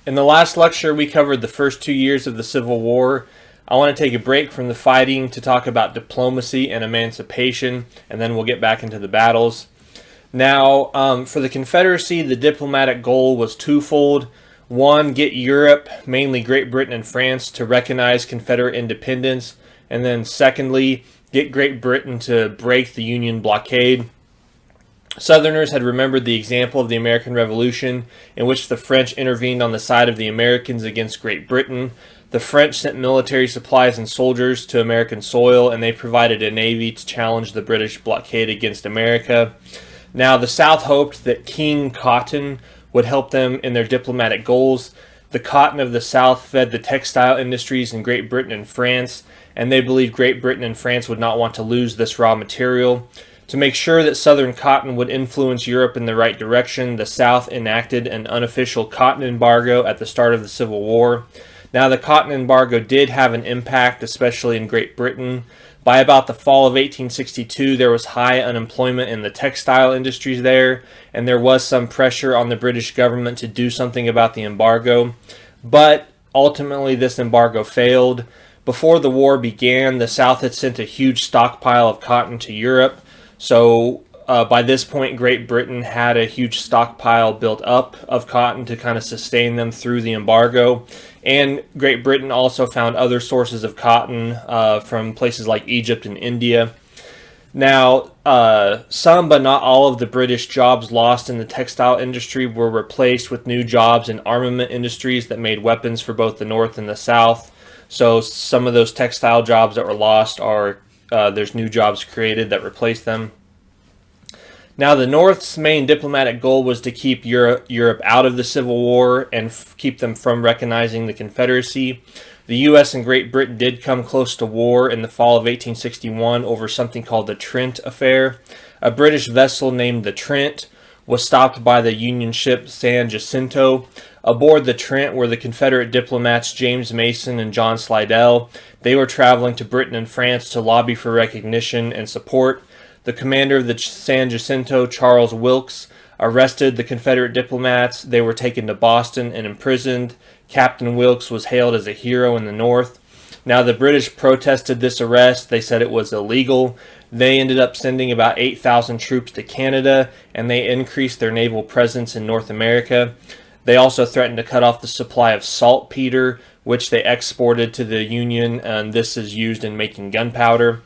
In the last lecture, we covered the first 2 years of the Civil War. I want to take a break from the fighting to talk about diplomacy and emancipation, and then we'll get back into the battles. Now, for the Confederacy, the diplomatic goal was twofold. One, get Europe, mainly Great Britain and France, to recognize Confederate independence. And then secondly, get Great Britain to break the Union blockade. Southerners had remembered the example of the American Revolution, in which the French intervened on the side of the Americans against Great Britain. The French sent military supplies and soldiers to American soil, and they provided a navy to challenge the British blockade against America. Now, the South hoped that King Cotton would help them in their diplomatic goals. The cotton of the South fed the textile industries in Great Britain and France, and they believed Great Britain and France would not want to lose this raw material. To make sure that Southern cotton would influence Europe in the right direction, the South enacted an unofficial cotton embargo at the start of the Civil War. Now, the cotton embargo did have an impact, especially in Great Britain. By about the fall of 1862, there was high unemployment in the textile industries there, and there was some pressure on the British government to do something about the embargo. But ultimately, this embargo failed. Before the war began, the South had sent a huge stockpile of cotton to Europe. So by this point, Great Britain had a huge stockpile built up of cotton to kind of sustain them through the embargo. And Great Britain also found other sources of cotton from places like Egypt and India. Now, some but not all of the British jobs lost in the textile industry were replaced with new jobs in armament industries that made weapons for both the North and the South. So some of those textile jobs that were lost there's new jobs created that replace them. Now, the North's main diplomatic goal was to keep Europe out of the Civil War and keep them from recognizing the Confederacy. The U.S. and Great Britain did come close to war in the fall of 1861 over something called the Trent Affair. A British vessel named the Trent was stopped by the Union ship San Jacinto. Aboard the Trent were the Confederate diplomats James Mason and John Slidell. They were traveling to Britain and France to lobby for recognition and support. The commander of the San Jacinto, Charles Wilkes, arrested the Confederate diplomats. They were taken to Boston and imprisoned. Captain Wilkes was hailed as a hero in the North. Now, the British protested this arrest. They said it was illegal. They ended up sending about 8,000 troops to Canada, and they increased their naval presence in North America. They also threatened to cut off the supply of saltpeter, which they exported to the Union, and this is used in making gunpowder.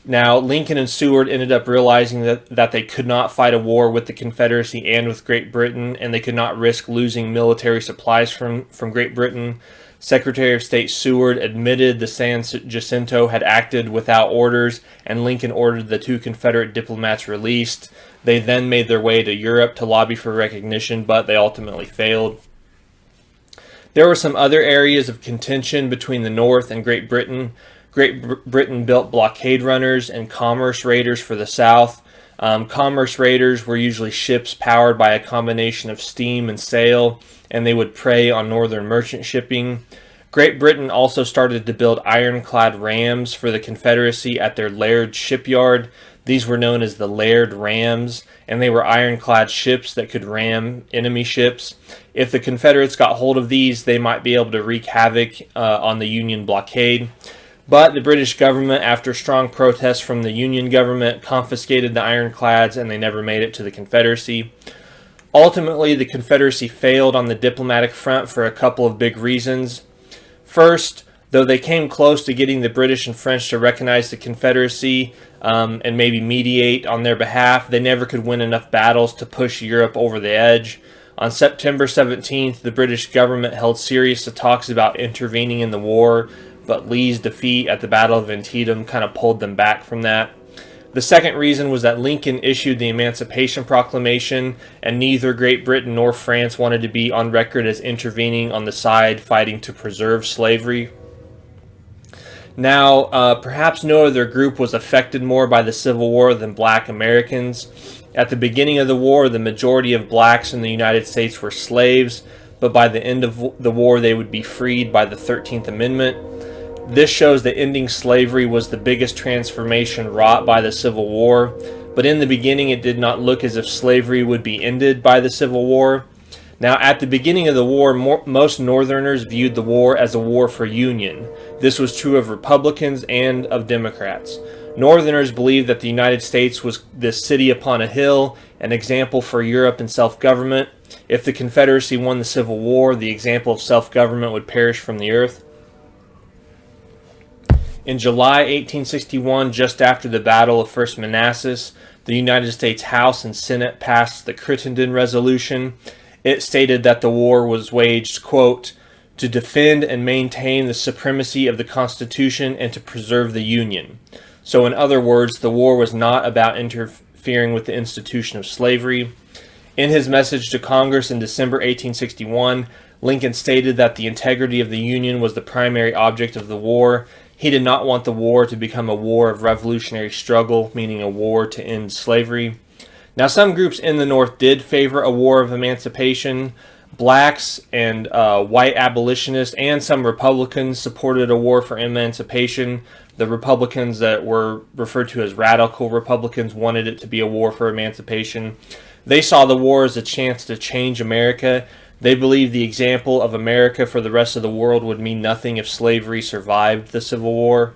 Now, Lincoln and Seward ended up realizing that they could not fight a war with the Confederacy and with Great Britain, and they could not risk losing military supplies from Great Britain. Secretary of State Seward admitted the San Jacinto had acted without orders, and Lincoln ordered the two Confederate diplomats released. They then made their way to Europe to lobby for recognition, but they ultimately failed. There were some other areas of contention between the North and Great Britain. Great Britain built blockade runners and commerce raiders for the South. Commerce raiders were usually ships powered by a combination of steam and sail, and they would prey on northern merchant shipping. Great Britain also started to build ironclad rams for the Confederacy at their Laird shipyard. These were known as the Laird rams, and they were ironclad ships that could ram enemy ships. If the Confederates got hold of these, they might be able to wreak havoc on the Union blockade. But the British government, after strong protests from the Union government, confiscated the ironclads, and they never made it to the Confederacy. Ultimately, the Confederacy failed on the diplomatic front for a couple of big reasons. First, though they came close to getting the British and French to recognize the Confederacy and maybe mediate on their behalf, they never could win enough battles to push Europe over the edge. On September 17th, the British government held serious talks about intervening in the war, but Lee's defeat at the Battle of Antietam kind of pulled them back from that. The second reason was that Lincoln issued the Emancipation Proclamation, and neither Great Britain nor France wanted to be on record as intervening on the side fighting to preserve slavery. Now, perhaps no other group was affected more by the Civil War than Black Americans. At the beginning of the war, the majority of blacks in the United States were slaves, but by the end of the war, they would be freed by the 13th Amendment. This shows that ending slavery was the biggest transformation wrought by the Civil War, but in the beginning it did not look as if slavery would be ended by the Civil War. Now, at the beginning of the war, most Northerners viewed the war as a war for Union. This was true of Republicans and of Democrats. Northerners believed that the United States was this city upon a hill, an example for Europe in self-government. If the Confederacy won the Civil War, the example of self-government would perish from the earth. In July 1861, just after the Battle of First Manassas, the United States House and Senate passed the Crittenden Resolution. It stated that the war was waged, quote, to defend and maintain the supremacy of the Constitution and to preserve the Union. So in other words, the war was not about interfering with the institution of slavery. In his message to Congress in December 1861, Lincoln stated that the integrity of the Union was the primary object of the war. He did not want the war to become a war of revolutionary struggle, meaning a war to end slavery. Now, some groups in the North did favor a war of emancipation. Blacks and white abolitionists and some Republicans supported a war for emancipation. The Republicans that were referred to as radical Republicans wanted it to be a war for emancipation. They saw the war as a chance to change America. They believed the example of America for the rest of the world would mean nothing if slavery survived the Civil War.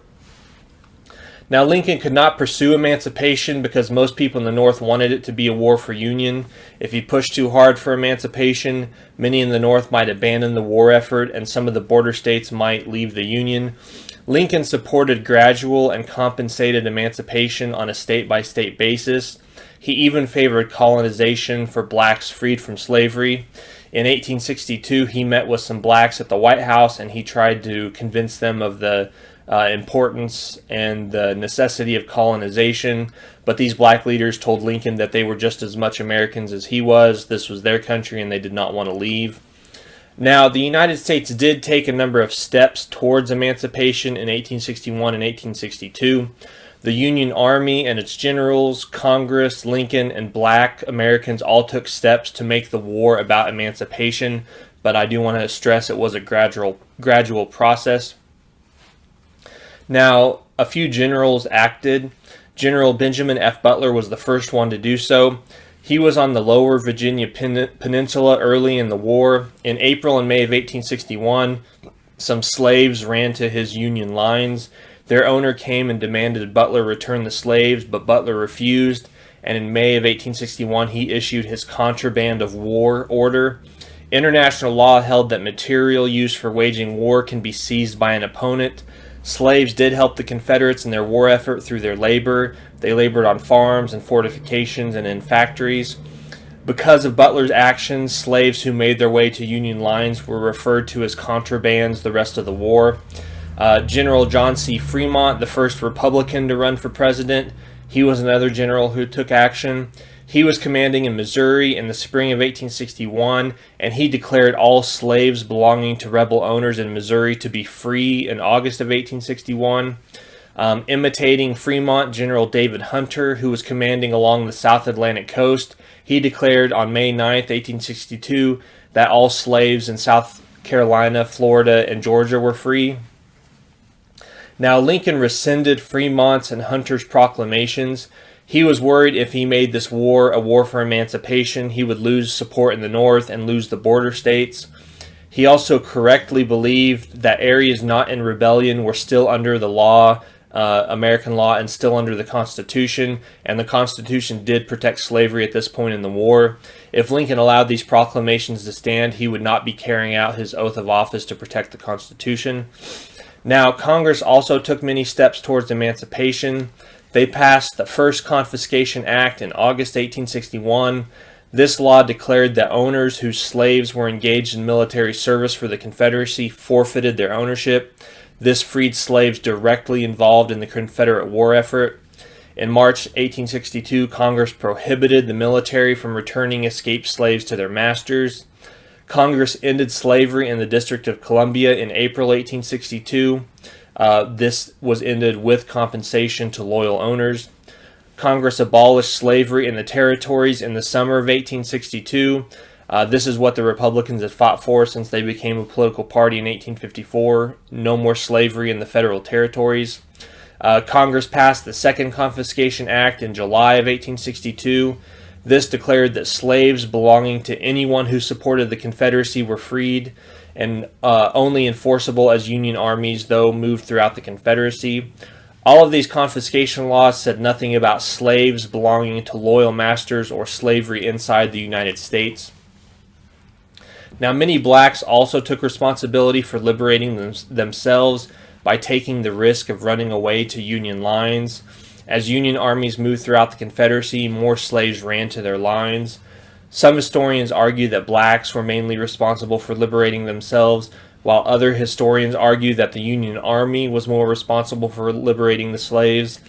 Now, Lincoln could not pursue emancipation because most people in the North wanted it to be a war for Union. If he pushed too hard for emancipation, many in the North might abandon the war effort and some of the border states might leave the Union. Lincoln supported gradual and compensated emancipation on a state-by-state basis. He even favored colonization for blacks freed from slavery. In 1862, he met with some blacks at the White House and he tried to convince them of the importance and the necessity of colonization, but these black leaders told Lincoln that they were just as much Americans as he was. This was their country and they did not want to leave. Now, the United States did take a number of steps towards emancipation in 1861 and 1862. The Union Army and its generals, Congress, Lincoln, and black Americans all took steps to make the war about emancipation, but I do want to stress it was a gradual process. Now, a few generals acted. General Benjamin F. Butler was the first one to do so. He was on the lower Virginia Peninsula early in the war. In April and May of 1861, some slaves ran to his Union lines. Their owner came and demanded Butler return the slaves, but Butler refused, and in May of 1861, he issued his contraband of war order. International law held that material used for waging war can be seized by an opponent. Slaves did help the Confederates in their war effort through their labor. They labored on farms and fortifications and in factories. Because of Butler's actions, slaves who made their way to Union lines were referred to as contrabands the rest of the war. General John C. Fremont, the first Republican to run for president, he was another general who took action. He was commanding in Missouri in the spring of 1861, and he declared all slaves belonging to rebel owners in Missouri to be free in August of 1861. Imitating Fremont, General David Hunter, who was commanding along the South Atlantic coast, he declared on May 9th, 1862, that all slaves in South Carolina, Florida, and Georgia were free. Now, Lincoln rescinded Fremont's and Hunter's proclamations. He was worried if he made this war a war for emancipation, he would lose support in the North and lose the border states. He also correctly believed that areas not in rebellion were still under the law, American law, and still under the Constitution, and the Constitution did protect slavery at this point in the war. If Lincoln allowed these proclamations to stand, he would not be carrying out his oath of office to protect the Constitution. Now, Congress also took many steps towards emancipation. They passed the First Confiscation Act in August 1861. This law declared that owners whose slaves were engaged in military service for the Confederacy forfeited their ownership. This freed slaves directly involved in the Confederate war effort. In March 1862, Congress prohibited the military from returning escaped slaves to their masters. Congress ended slavery in the District of Columbia in April 1862. This was ended with compensation to loyal owners. Congress abolished slavery in the territories in the summer of 1862. This is what the Republicans had fought for since they became a political party in 1854. No more slavery in the federal territories. Congress passed the Second Confiscation Act in July of 1862. This declared that slaves belonging to anyone who supported the Confederacy were freed and only enforceable as Union armies, though moved throughout the Confederacy. All of these confiscation laws said nothing about slaves belonging to loyal masters or slavery inside the United States. Now, many blacks also took responsibility for liberating themselves by taking the risk of running away to Union lines. As Union armies moved throughout the Confederacy, more slaves ran to their lines. Some historians argue that blacks were mainly responsible for liberating themselves, while other historians argue that the Union Army was more responsible for liberating the slaves.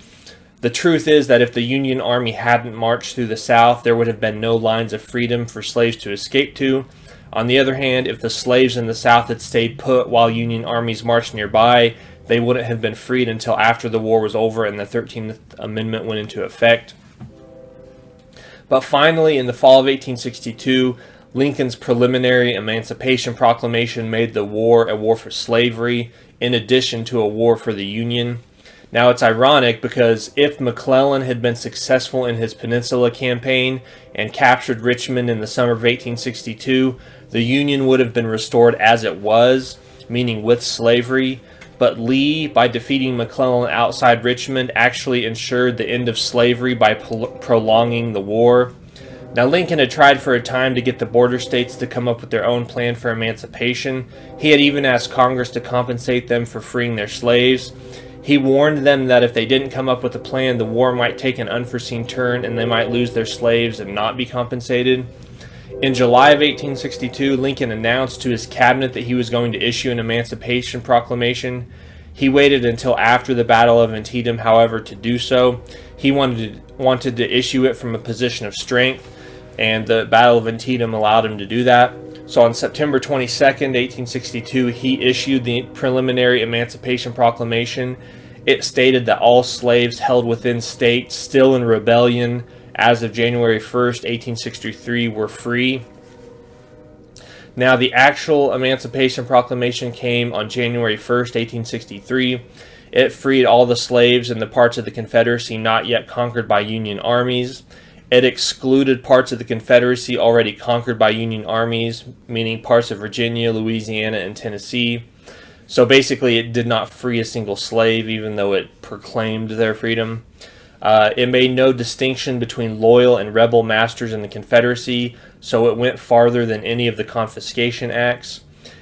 The truth is that if the Union Army hadn't marched through the South, there would have been no lines of freedom for slaves to escape to. On the other hand, if the slaves in the South had stayed put while Union armies marched nearby, they wouldn't have been freed until after the war was over and the 13th Amendment went into effect. But finally, in the fall of 1862, Lincoln's preliminary Emancipation Proclamation made the war a war for slavery, in addition to a war for the Union. Now, it's ironic because if McClellan had been successful in his Peninsula campaign and captured Richmond in the summer of 1862, the Union would have been restored as it was, meaning with slavery. But Lee, by defeating McClellan outside Richmond, actually ensured the end of slavery by prolonging the war. Now, Lincoln had tried for a time to get the border states to come up with their own plan for emancipation. He had even asked Congress to compensate them for freeing their slaves. He warned them that if they didn't come up with a plan, the war might take an unforeseen turn and they might lose their slaves and not be compensated. In July of 1862, Lincoln announced to his cabinet that he was going to issue an Emancipation Proclamation. He waited until after the Battle of Antietam, however, to do so. He wanted to issue it from a position of strength, and the Battle of Antietam allowed him to do that. So on September 22nd, 1862, he issued the preliminary Emancipation Proclamation. It stated that all slaves held within states still in rebellion as of January 1st, 1863, were free. Now, the actual Emancipation Proclamation came on January 1st, 1863. It freed all the slaves in the parts of the Confederacy not yet conquered by Union armies. It excluded parts of the Confederacy already conquered by Union armies, meaning parts of Virginia, Louisiana, and Tennessee. So basically, it did not free a single slave, even though it proclaimed their freedom. It made no distinction between loyal and rebel masters in the Confederacy, so it went farther than any of the confiscation acts.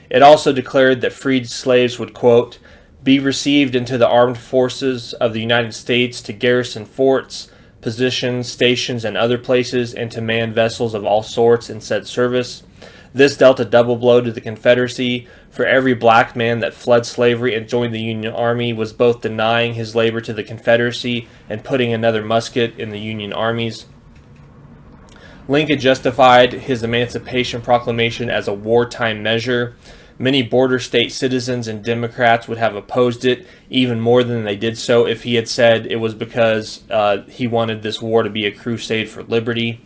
It also declared that freed slaves would, quote, be received into the armed forces of the United States to garrison forts, positions, stations, and other places, and to man vessels of all sorts in said service. This dealt a double blow to the Confederacy, for every black man that fled slavery and joined the Union Army was both denying his labor to the Confederacy and putting another musket in the Union armies. Lincoln justified his Emancipation Proclamation as a wartime measure. Many border state citizens and Democrats would have opposed it even more than they did so if he had said it was because he wanted this war to be a crusade for liberty.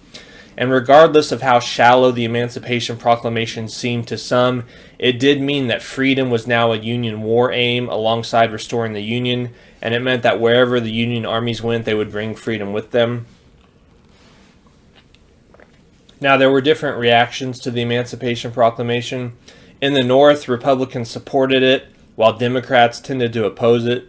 And regardless of how shallow the Emancipation Proclamation seemed to some, it did mean that freedom was now a Union war aim alongside restoring the Union, and it meant that wherever the Union armies went, they would bring freedom with them. Now, there were different reactions to the Emancipation Proclamation. In the North, Republicans supported it, while Democrats tended to oppose it.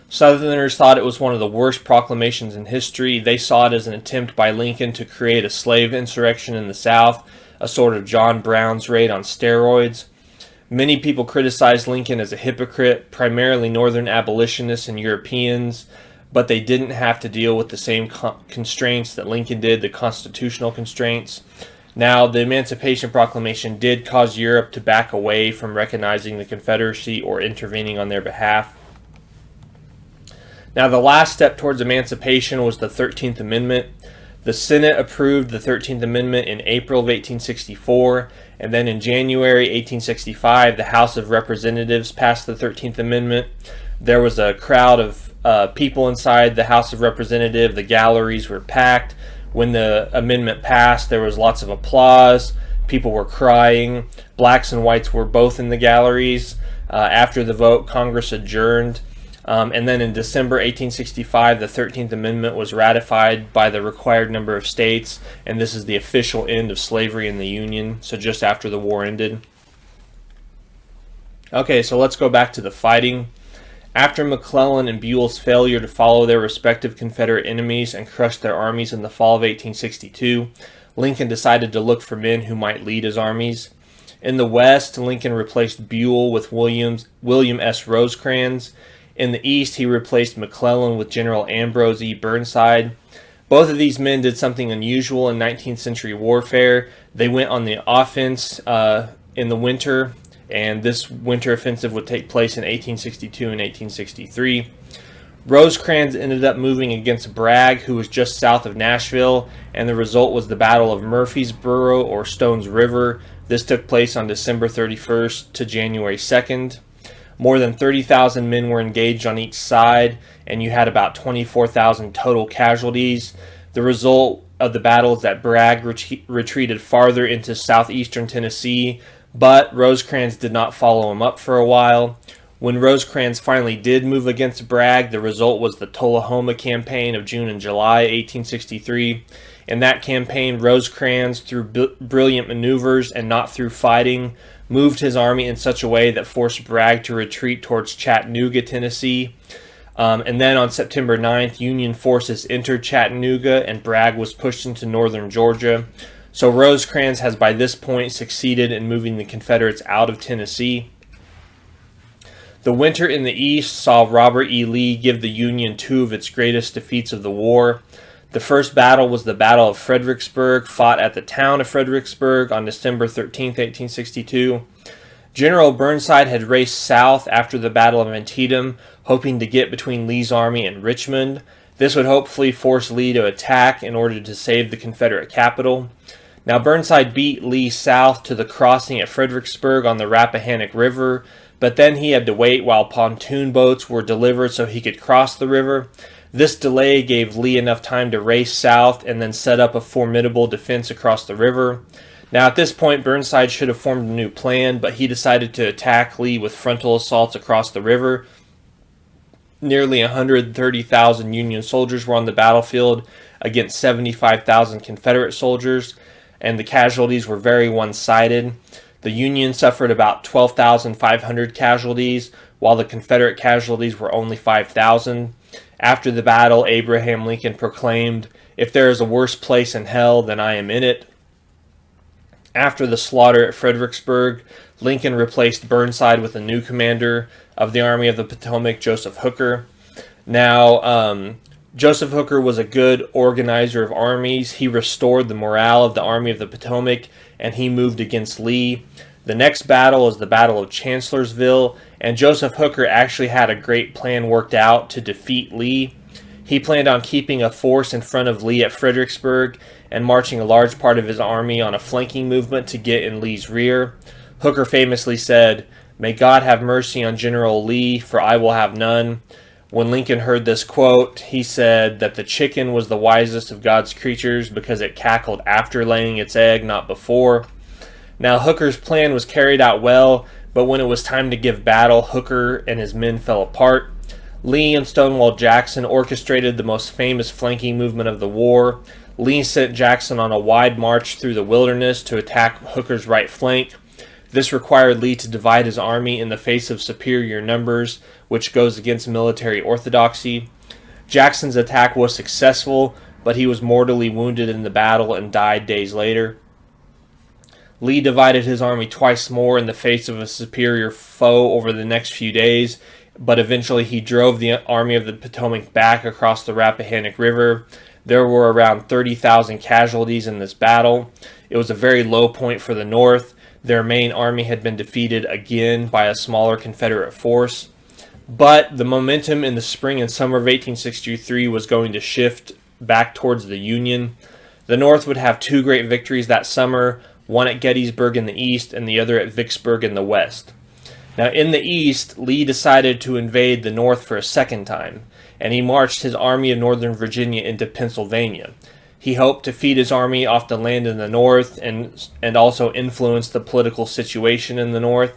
Southerners thought it was one of the worst proclamations in history. They saw it as an attempt by Lincoln to create a slave insurrection in the South, a sort of John Brown's raid on steroids. Many people criticized Lincoln as a hypocrite, primarily Northern abolitionists and Europeans, but they didn't have to deal with the same constraints that Lincoln did, the constitutional constraints. Now, the Emancipation Proclamation did cause Europe to back away from recognizing the Confederacy or intervening on their behalf. Now, the last step towards emancipation was the 13th Amendment. The Senate approved the 13th Amendment in April of 1864, and then in January 1865, the House of Representatives passed the 13th Amendment. There was a crowd of people inside the House of Representatives. The galleries were packed. When the amendment passed, there was lots of applause. People were crying. Blacks and whites were both in the galleries. After the vote, Congress adjourned. And then in December 1865, the 13th Amendment was ratified by the required number of states, and this is the official end of slavery in the Union, so just after the war ended. Okay, so let's go back to the fighting. After McClellan and Buell's failure to follow their respective Confederate enemies and crush their armies in the fall of 1862, Lincoln decided to look for men who might lead his armies. In the West, Lincoln replaced Buell with William S. Rosecrans. In the East, he replaced McClellan with General Ambrose E. Burnside. Both of these men did something unusual in 19th century warfare. They went on the offense in the winter, and this winter offensive would take place in 1862 and 1863. Rosecrans ended up moving against Bragg, who was just south of Nashville, and the result was the Battle of Murfreesboro or Stones River. This took place on December 31st to January 2nd. More than 30,000 men were engaged on each side, and you had about 24,000 total casualties. The result of the battle is that Bragg retreated farther into southeastern Tennessee, but Rosecrans did not follow him up for a while. When Rosecrans finally did move against Bragg, the result was the Tullahoma campaign of June and July 1863. In that campaign, Rosecrans, through brilliant maneuvers and not through fighting, moved his army in such a way that forced Bragg to retreat towards Chattanooga, Tennessee. And then on September 9th, Union forces entered Chattanooga and Bragg was pushed into northern Georgia. So Rosecrans has by this point succeeded in moving the Confederates out of Tennessee. The winter in the East saw Robert E. Lee give the Union two of its greatest defeats of the war. The first battle was the Battle of Fredericksburg, fought at the town of Fredericksburg on December 13, 1862. General Burnside had raced south after the Battle of Antietam, hoping to get between Lee's army and Richmond. This would hopefully force Lee to attack in order to save the Confederate capital. Now, Burnside beat Lee south to the crossing at Fredericksburg on the Rappahannock River, but then he had to wait while pontoon boats were delivered so he could cross the river. This delay gave Lee enough time to race south and then set up a formidable defense across the river. Now, at this point, Burnside should have formed a new plan, but he decided to attack Lee with frontal assaults across the river. Nearly 130,000 Union soldiers were on the battlefield against 75,000 Confederate soldiers, and the casualties were very one-sided. The Union suffered about 12,500 casualties, while the Confederate casualties were only 5,000. After the battle, Abraham Lincoln proclaimed, "If there is a worse place in hell, then I am in it." After the slaughter at Fredericksburg, Lincoln replaced Burnside with a new commander of the Army of the Potomac, Joseph Hooker. Now, Joseph Hooker was a good organizer of armies. He restored the morale of the Army of the Potomac, and he moved against Lee. The next battle is the Battle of Chancellorsville, and Joseph Hooker actually had a great plan worked out to defeat Lee. He planned on keeping a force in front of Lee at Fredericksburg and marching a large part of his army on a flanking movement to get in Lee's rear. Hooker famously said, "May God have mercy on General Lee, for I will have none." When Lincoln heard this quote, he said that the chicken was the wisest of God's creatures because it cackled after laying its egg, not before. Now, Hooker's plan was carried out well, but when it was time to give battle, Hooker and his men fell apart. Lee and Stonewall Jackson orchestrated the most famous flanking movement of the war. Lee sent Jackson on a wide march through the wilderness to attack Hooker's right flank. This required Lee to divide his army in the face of superior numbers, which goes against military orthodoxy. Jackson's attack was successful, but he was mortally wounded in the battle and died days later. Lee divided his army twice more in the face of a superior foe over the next few days, but eventually he drove the Army of the Potomac back across the Rappahannock River. There were around 30,000 casualties in this battle. It was a very low point for the North. Their main army had been defeated again by a smaller Confederate force. But the momentum in the spring and summer of 1863 was going to shift back towards the Union. The North would have two great victories that summer, one at Gettysburg in the east and the other at Vicksburg in the west. Now, in the east, Lee decided to invade the North for a second time, and he marched his Army of Northern Virginia into Pennsylvania. He hoped to feed his army off the land in the North and also influence the political situation in the North.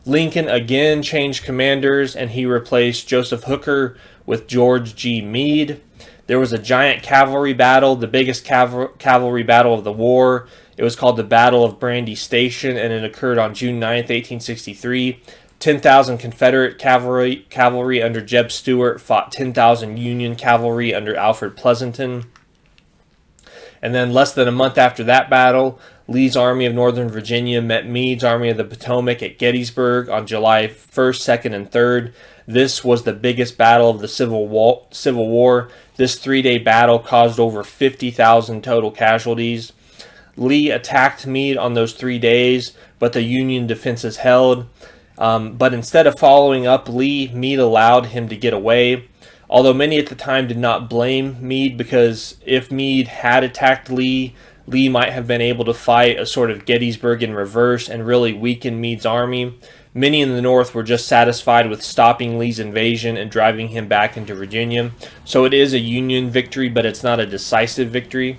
Lincoln again changed commanders, and he replaced Joseph Hooker with George G. Meade. There was a giant cavalry battle, the biggest cavalry battle of the war. It was called the Battle of Brandy Station, and it occurred on June 9th, 1863. 10,000 Confederate cavalry under Jeb Stuart fought 10,000 Union cavalry under Alfred Pleasonton. And then less than a month after that battle, Lee's Army of Northern Virginia met Meade's Army of the Potomac at Gettysburg on July 1st, 2nd, and 3rd. This was the biggest battle of the Civil War. This three-day battle caused over 50,000 total casualties. Lee attacked Meade on those 3 days, but the Union defenses held. But instead of following up Lee, Meade allowed him to get away. Although many at the time did not blame Meade, because if Meade had attacked Lee, Lee might have been able to fight a sort of Gettysburg in reverse and really weaken Meade's army. Many in the North were just satisfied with stopping Lee's invasion and driving him back into Virginia. So it is a Union victory, but it's not a decisive victory.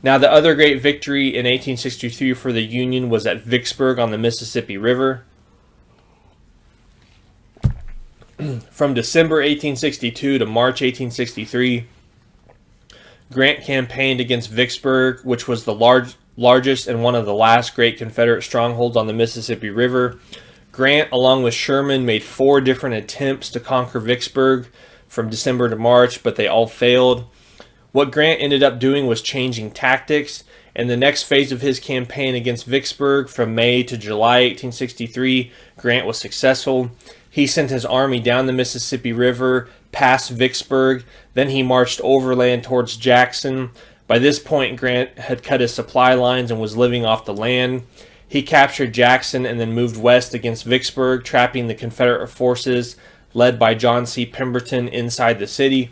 Now, the other great victory in 1863 for the Union was at Vicksburg on the Mississippi River. From December 1862 to March 1863, Grant campaigned against Vicksburg, which was the largest and one of the last great Confederate strongholds on the Mississippi River. Grant, along with Sherman, made 4 different attempts to conquer Vicksburg from December to March, but they all failed. What Grant ended up doing was changing tactics. In the next phase of his campaign against Vicksburg, from May to July 1863, Grant was successful. He sent his army down the Mississippi River, past Vicksburg, then he marched overland towards Jackson. By this point, Grant had cut his supply lines and was living off the land. He captured Jackson and then moved west against Vicksburg, trapping the Confederate forces led by John C. Pemberton inside the city.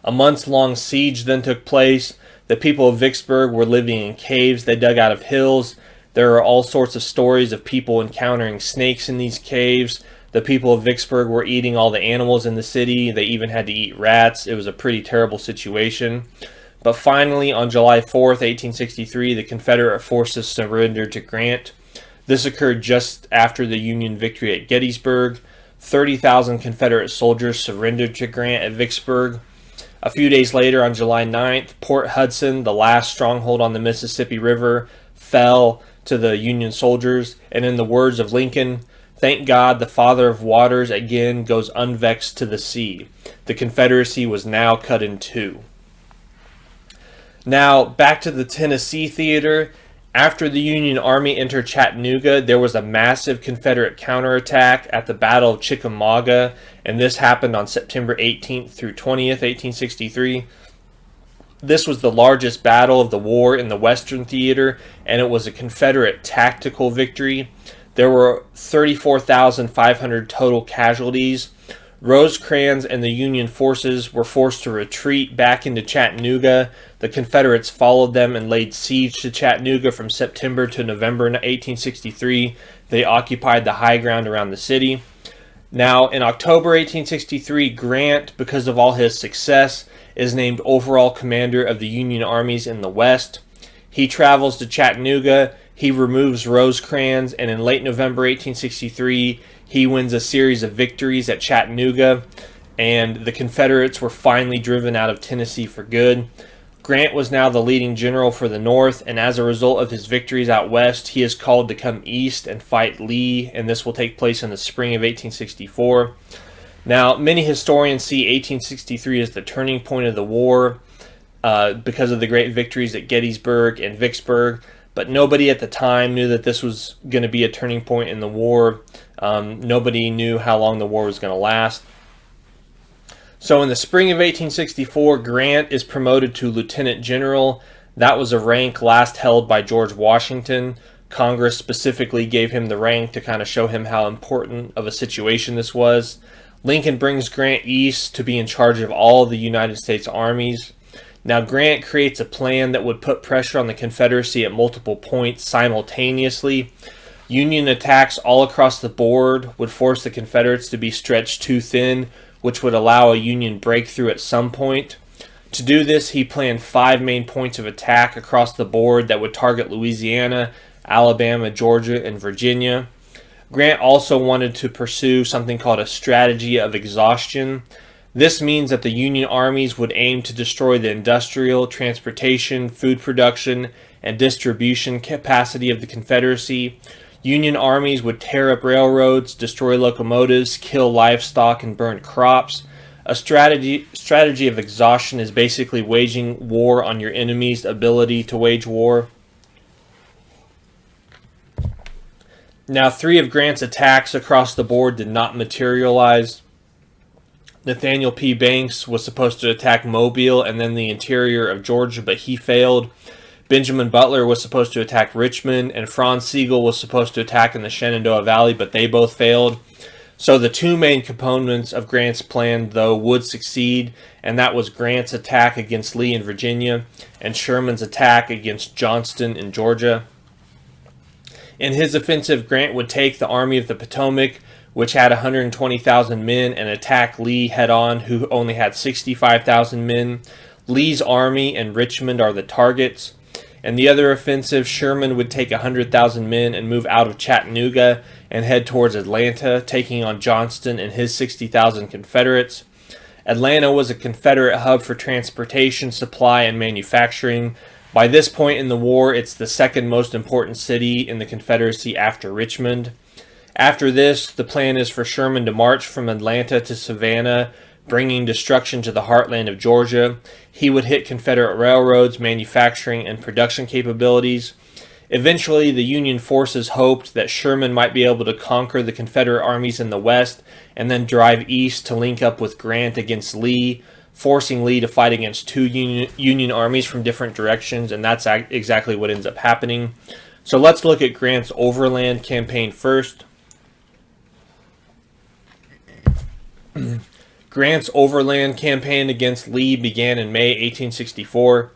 A months-long siege then took place. The people of Vicksburg were living in caves they dug out of hills. There are all sorts of stories of people encountering snakes in these caves. The people of Vicksburg were eating all the animals in the city. They even had to eat rats. It was a pretty terrible situation. But finally, on July 4th, 1863, the Confederate forces surrendered to Grant. This occurred just after the Union victory at Gettysburg. 30,000 Confederate soldiers surrendered to Grant at Vicksburg. A few days later, on July 9th, Port Hudson, the last stronghold on the Mississippi River, fell to the Union soldiers. And in the words of Lincoln, "Thank God the Father of waters again goes unvexed to the sea." The Confederacy was now cut in two. Now, back to the Tennessee theater. After the Union Army entered Chattanooga, there was a massive Confederate counterattack at the Battle of Chickamauga, and this happened on September 18th through 20th, 1863. This was the largest battle of the war in the Western theater, and it was a Confederate tactical victory. There were 34,500 total casualties. Rosecrans and the Union forces were forced to retreat back into Chattanooga. The Confederates followed them and laid siege to Chattanooga from September to November 1863. They occupied the high ground around the city. Now, in October 1863, Grant, because of all his success, is named overall commander of the Union armies in the West. He travels to Chattanooga. He removes Rosecrans, and in late November 1863, he wins a series of victories at Chattanooga, and the Confederates were finally driven out of Tennessee for good. Grant was now the leading general for the North, and as a result of his victories out west, he is called to come east and fight Lee, and this will take place in the spring of 1864. Now, many historians see 1863 as the turning point of the war because of the great victories at Gettysburg and Vicksburg, but nobody at the time knew that this was going to be a turning point in the war. Nobody knew how long the war was going to last. So in the spring of 1864, Grant is promoted to lieutenant general. That was a rank last held by George Washington. Congress specifically gave him the rank to kind of show him how important of a situation this was. Lincoln brings Grant east to be in charge of all the United States armies. Now, Grant creates a plan that would put pressure on the Confederacy at multiple points simultaneously. Union attacks all across the board would force the Confederates to be stretched too thin, which would allow a Union breakthrough at some point. To do this, he planned 5 main points of attack across the board that would target Louisiana, Alabama, Georgia, and Virginia. Grant also wanted to pursue something called a strategy of exhaustion. This means that the Union armies would aim to destroy the industrial, transportation, food production, and distribution capacity of the Confederacy. Union armies would tear up railroads, destroy locomotives, kill livestock, and burn crops. A strategy of exhaustion is basically waging war on your enemy's ability to wage war. Now, 3 of Grant's attacks across the board did not materialize. Nathaniel P. Banks was supposed to attack Mobile and then the interior of Georgia, but he failed. Benjamin Butler was supposed to attack Richmond, and Franz Sigel was supposed to attack in the Shenandoah Valley, but they both failed. So the 2 main components of Grant's plan, though, would succeed, and that was Grant's attack against Lee in Virginia and Sherman's attack against Johnston in Georgia. In his offensive, Grant would take the Army of the Potomac, which had 120,000 men, and attack Lee head-on, who only had 65,000 men. Lee's army and Richmond are the targets. In the other offensive, Sherman would take 100,000 men and move out of Chattanooga and head towards Atlanta, taking on Johnston and his 60,000 Confederates. Atlanta was a Confederate hub for transportation, supply, and manufacturing. By this point in the war, it's the second most important city in the Confederacy after Richmond. After this, the plan is for Sherman to march from Atlanta to Savannah, bringing destruction to the heartland of Georgia. He would hit Confederate railroads, manufacturing, and production capabilities. Eventually, the Union forces hoped that Sherman might be able to conquer the Confederate armies in the West and then drive east to link up with Grant against Lee, forcing Lee to fight against 2 Union armies from different directions, and that's exactly what ends up happening. So let's look at Grant's overland campaign first. Grant's overland campaign against Lee began in May 1864.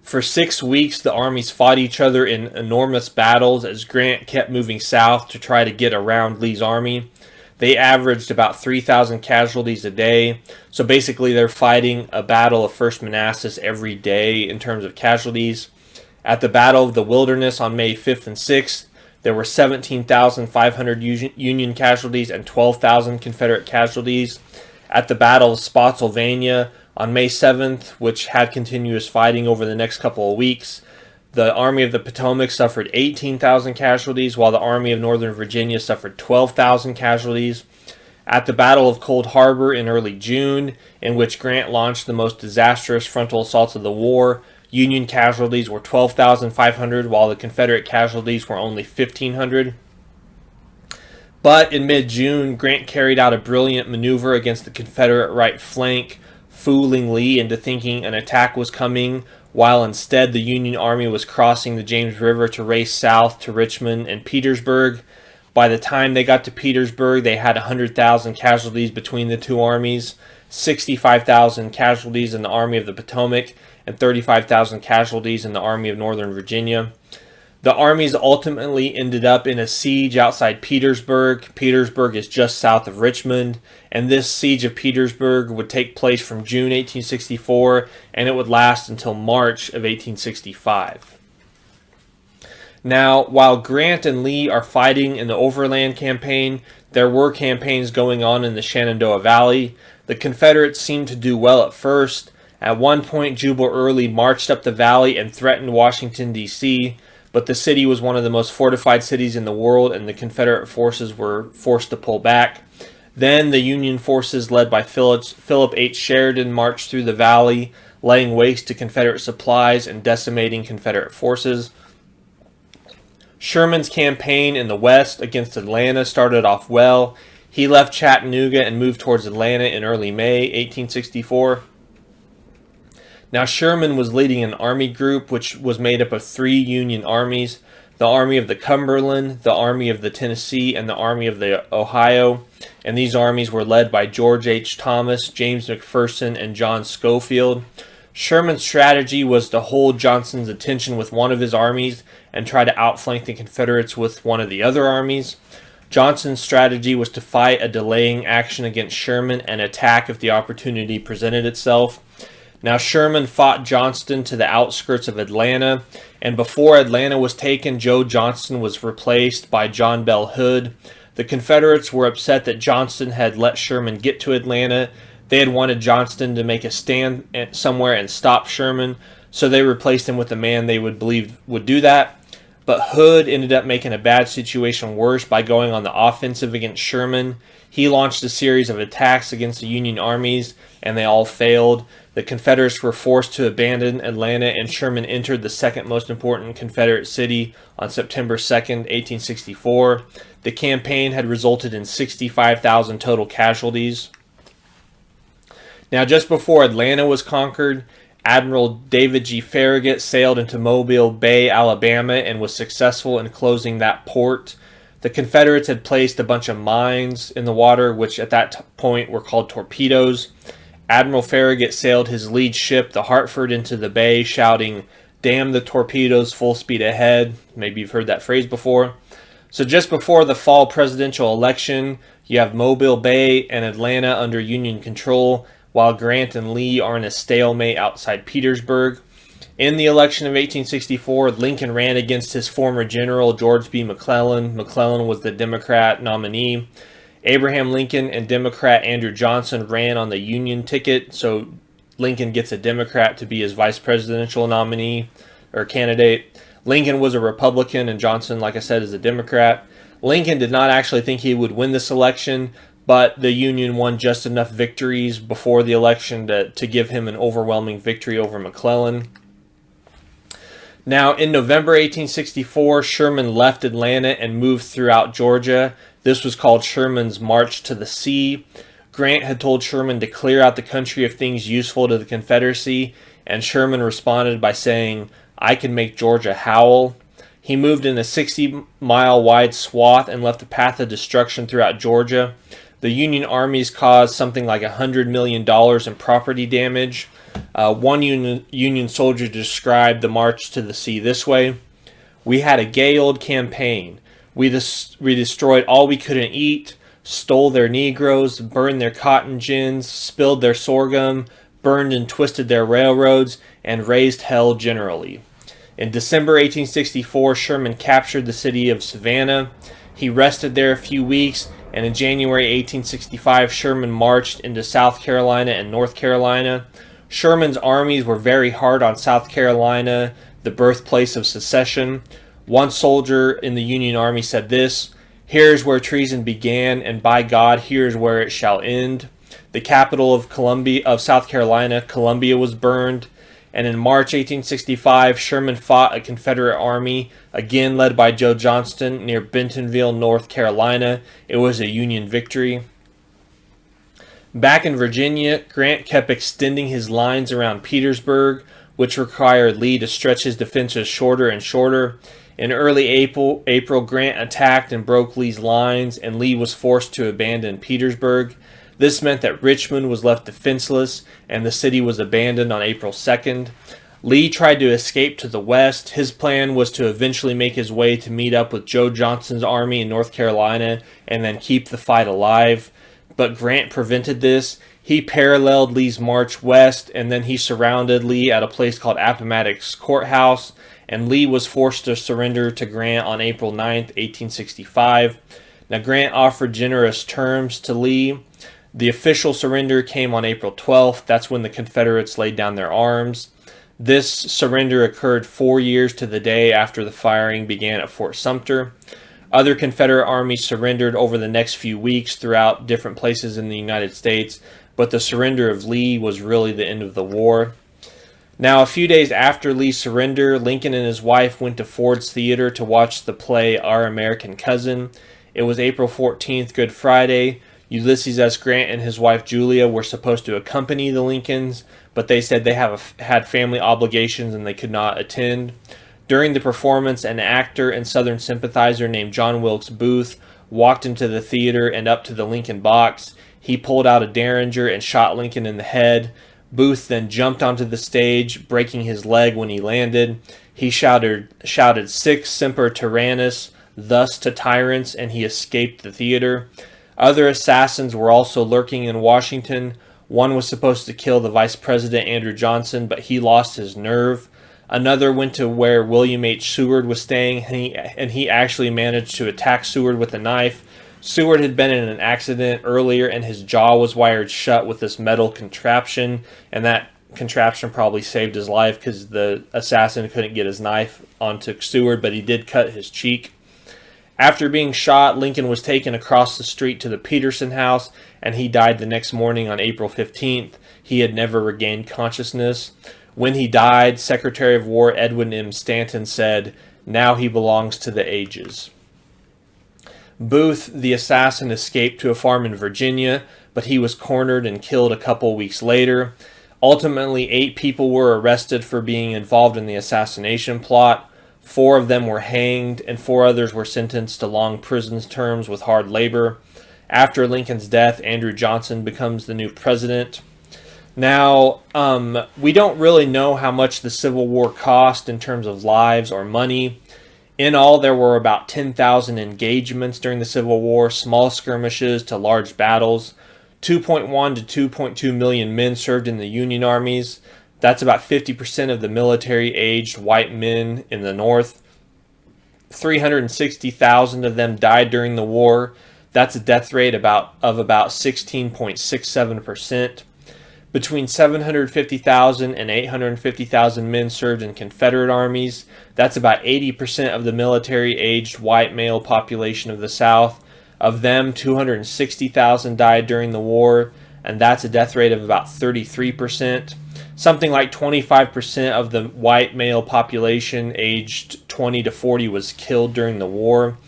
For 6 weeks, the armies fought each other in enormous battles as Grant kept moving south to try to get around Lee's army. They averaged about 3,000 casualties a day. So basically, they're fighting a battle of First Manassas every day in terms of casualties. At the Battle of the Wilderness on May 5th and 6th, there were 17,500 Union casualties and 12,000 Confederate casualties. At the Battle of Spotsylvania on May 7th, which had continuous fighting over the next couple of weeks, the Army of the Potomac suffered 18,000 casualties, while the Army of Northern Virginia suffered 12,000 casualties. At the Battle of Cold Harbor in early June, in which Grant launched the most disastrous frontal assaults of the war, Union casualties were 12,500, while the Confederate casualties were only 1,500. But in mid-June, Grant carried out a brilliant maneuver against the Confederate right flank, fooling Lee into thinking an attack was coming, while instead the Union Army was crossing the James River to race south to Richmond and Petersburg. By the time they got to Petersburg, they had 100,000 casualties between the 2 armies, 65,000 casualties in the Army of the Potomac, and 35,000 casualties in the Army of Northern Virginia. The armies ultimately ended up in a siege outside Petersburg. Petersburg is just south of Richmond, and this siege of Petersburg would take place from June 1864, and it would last until March of 1865. Now, while Grant and Lee are fighting in the overland campaign, there were campaigns going on in the Shenandoah Valley. The Confederates seemed to do well at first. At one point, Jubal Early marched up the valley and threatened Washington, D.C., but the city was one of the most fortified cities in the world, and the Confederate forces were forced to pull back. Then the Union forces, led by Philip H. Sheridan, marched through the valley, laying waste to Confederate supplies and decimating Confederate forces. Sherman's campaign in the West against Atlanta started off well. He left Chattanooga and moved towards Atlanta in early May 1864. Now, Sherman was leading an army group which was made up of 3 Union armies: the Army of the Cumberland, the Army of the Tennessee, and the Army of the Ohio. And these armies were led by George H. Thomas, James McPherson, and John Schofield. Sherman's strategy was to hold Johnston's attention with one of his armies and try to outflank the Confederates with one of the other armies. Johnston's strategy was to fight a delaying action against Sherman and attack if the opportunity presented itself. Now, Sherman fought Johnston to the outskirts of Atlanta, and before Atlanta was taken, Joe Johnston was replaced by John Bell Hood. The Confederates were upset that Johnston had let Sherman get to Atlanta. They had wanted Johnston to make a stand somewhere and stop Sherman, so they replaced him with a man they would believe would do that. But Hood ended up making a bad situation worse by going on the offensive against Sherman. He launched a series of attacks against the Union armies, and they all failed. The Confederates were forced to abandon Atlanta, and Sherman entered the second most important Confederate city on September 2nd, 1864. The campaign had resulted in 65,000 total casualties. Now, just before Atlanta was conquered, Admiral David G. Farragut sailed into Mobile Bay, Alabama, and was successful in closing that port. The Confederates had placed a bunch of mines in the water, which at that point were called torpedoes. Admiral Farragut sailed his lead ship, the Hartford, into the bay, shouting, "Damn the torpedoes, full speed ahead." Maybe you've heard that phrase before. So just before the fall presidential election, you have Mobile Bay and Atlanta under Union control, while Grant and Lee are in a stalemate outside Petersburg. In the election of 1864, Lincoln ran against his former general, George B. McClellan. McClellan was the Democrat nominee. Abraham Lincoln and Democrat Andrew Johnson ran on the Union ticket, so Lincoln gets a Democrat to be his vice presidential nominee or candidate. Lincoln was a Republican, and Johnson, like I said, is a Democrat. Lincoln did not actually think he would win this election, but the Union won just enough victories before the election to give him an overwhelming victory over McClellan. Now, in November 1864, Sherman left Atlanta and moved throughout Georgia. This was called Sherman's March to the Sea. Grant had told Sherman to clear out the country of things useful to the Confederacy, and Sherman responded by saying, "I can make Georgia howl." He moved in a 60-mile wide swath and left a path of destruction throughout Georgia. The Union armies caused something like $100 million in property damage. One Union soldier described the march to the sea this way: "We had a gay old campaign. We destroyed all we couldn't eat, stole their Negroes, burned their cotton gins, spilled their sorghum, burned and twisted their railroads, and raised hell generally." In December 1864, Sherman captured the city of Savannah. He rested there a few weeks, and in January 1865, Sherman marched into South Carolina and North Carolina. Sherman's armies were very hard on South Carolina, the birthplace of secession. One soldier in the Union Army said this: "Here is where treason began, and by God, here is where it shall end." The capital of South Carolina, Columbia, was burned. And in March 1865, Sherman fought a Confederate army, again led by Joe Johnston, near Bentonville, North Carolina. It was a Union victory. Back in Virginia, Grant kept extending his lines around Petersburg, which required Lee to stretch his defenses shorter and shorter. In early April, Grant attacked and broke Lee's lines, and Lee was forced to abandon Petersburg. This meant that Richmond was left defenseless, and the city was abandoned on April 2nd. Lee tried to escape to the west. His plan was to eventually make his way to meet up with Joe Johnston's army in North Carolina and then keep the fight alive. But Grant prevented this. He paralleled Lee's march west, and then he surrounded Lee at a place called Appomattox Courthouse, and Lee was forced to surrender to Grant on April 9th, 1865. Now, Grant offered generous terms to Lee. The official surrender came on April 12th. That's when the Confederates laid down their arms. This surrender occurred 4 years to the day after the firing began at Fort Sumter. Other Confederate armies surrendered over the next few weeks throughout different places in the United States, but the surrender of Lee was really the end of the war. Now, a few days after Lee's surrender, Lincoln and his wife went to Ford's Theater to watch the play Our American Cousin. It was April 14th, Good Friday. Ulysses S. Grant and his wife Julia were supposed to accompany the Lincolns, but they said they had family obligations and they could not attend. During the performance, an actor and Southern sympathizer named John Wilkes Booth walked into the theater and up to the Lincoln box. He pulled out a Derringer and shot Lincoln in the head. Booth then jumped onto the stage, breaking his leg when he landed. He shouted "Sic semper tyrannis," thus to tyrants, and he escaped the theater. Other assassins were also lurking in Washington. One was supposed to kill the Vice President Andrew Johnson, but he lost his nerve. Another went to where William H. Seward was staying, and he actually managed to attack Seward with a knife. Seward had been in an accident earlier, and his jaw was wired shut with this metal contraption, and that contraption probably saved his life because the assassin couldn't get his knife onto Seward, but he did cut his cheek. After being shot, Lincoln was taken across the street to the Peterson house, and he died the next morning on April 15th. He had never regained consciousness. When he died, Secretary of War Edwin M. Stanton said, "Now he belongs to the ages." Booth, the assassin, escaped to a farm in Virginia, but he was cornered and killed a couple weeks later. Ultimately, 8 people were arrested for being involved in the assassination plot. 4 of them were hanged, and 4 others were sentenced to long prison terms with hard labor. After Lincoln's death, Andrew Johnson becomes the new president. Now, we don't really know how much the Civil War cost in terms of lives or money. In all, there were about 10,000 engagements during the Civil War, small skirmishes to large battles. 2.1 to 2.2 million men served in the Union armies. That's about 50% of the military-aged white men in the North. 360,000 of them died during the war. That's a death rate of about 16.67%. Between 750,000 and 850,000 men served in Confederate armies. That's about 80% of the military-aged white male population of the South. Of them, 260,000 died during the war, and that's a death rate of about 33%. Something like 25% of the white male population aged 20 to 40 was killed during the war.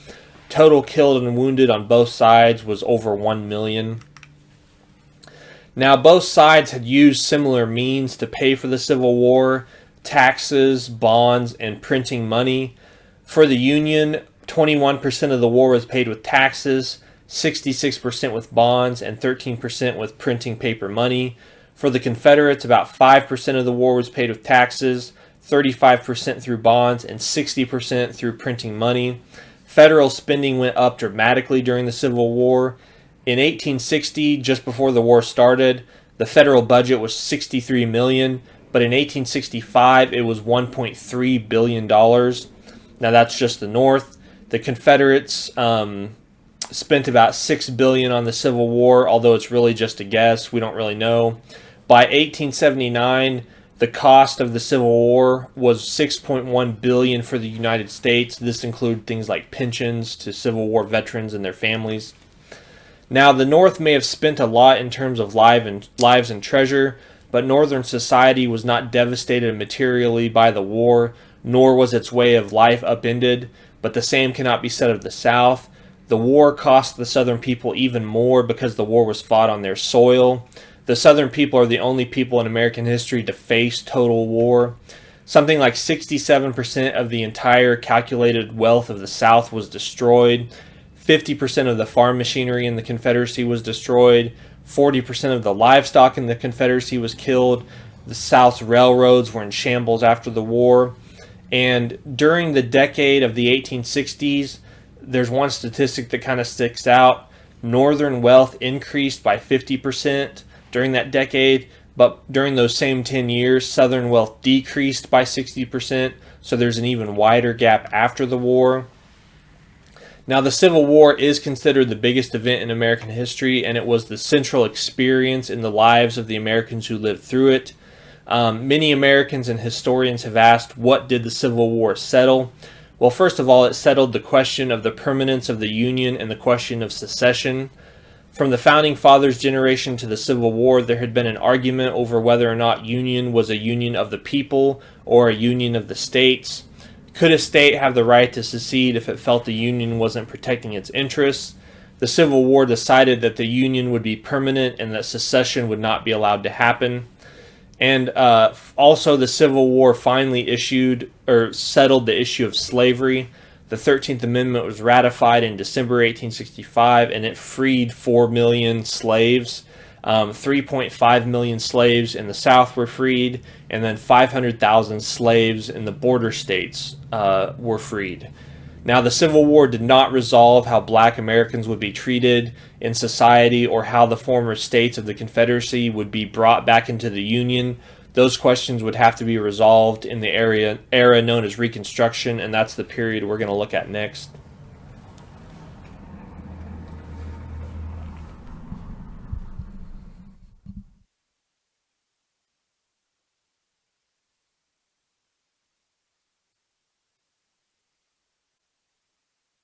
Total killed and wounded on both sides was over 1 million. Now, both sides had used similar means to pay for the Civil War: taxes, bonds, and printing money. For the Union, 21% of the war was paid with taxes, 66% with bonds, and 13% with printing paper money. For the Confederates, about 5% of the war was paid with taxes, 35% through bonds, and 60% through printing money. Federal spending went up dramatically during the Civil War. In 1860, just before the war started, the federal budget was $63 million, but in 1865 it was $1.3 billion. Now that's just the North. The Confederates spent about $6 billion on the Civil War, although it's really just a guess. We don't really know. By 1879, the cost of the Civil War was $6.1 billion for the United States. This included things like pensions to Civil War veterans and their families. Now, the North may have spent a lot in terms of lives and treasure, but Northern society was not devastated materially by the war, nor was its way of life upended, but the same cannot be said of the South. The war cost the Southern people even more because the war was fought on their soil. The Southern people are the only people in American history to face total war. Something like 67% of the entire calculated wealth of the South was destroyed. 50% of the farm machinery in the Confederacy was destroyed. 40% of the livestock in the Confederacy was killed. The South's railroads were in shambles after the war. And during the decade of the 1860s, there's one statistic that kind of sticks out. Northern wealth increased by 50% during that decade, but during those same 10 years, Southern wealth decreased by 60%, so there's an even wider gap after the war. Now, the Civil War is considered the biggest event in American history, and it was the central experience in the lives of the Americans who lived through it. Many Americans and historians have asked, what did the Civil War settle? Well, first of all, it settled the question of the permanence of the Union and the question of secession. From the Founding Fathers' generation to the Civil War, there had been an argument over whether or not Union was a union of the people or a union of the states. Could a state have the right to secede if it felt the Union wasn't protecting its interests? The Civil War decided that the Union would be permanent and that secession would not be allowed to happen. And also the Civil War finally settled the issue of slavery. The 13th Amendment was ratified in December 1865, and it freed 4 million slaves. 3.5 million slaves in the South were freed, and then 500,000 slaves in the border states were freed. Now, the Civil War did not resolve how black Americans would be treated in society or how the former states of the Confederacy would be brought back into the Union. Those questions would have to be resolved in the era known as Reconstruction, and that's the period we're going to look at next.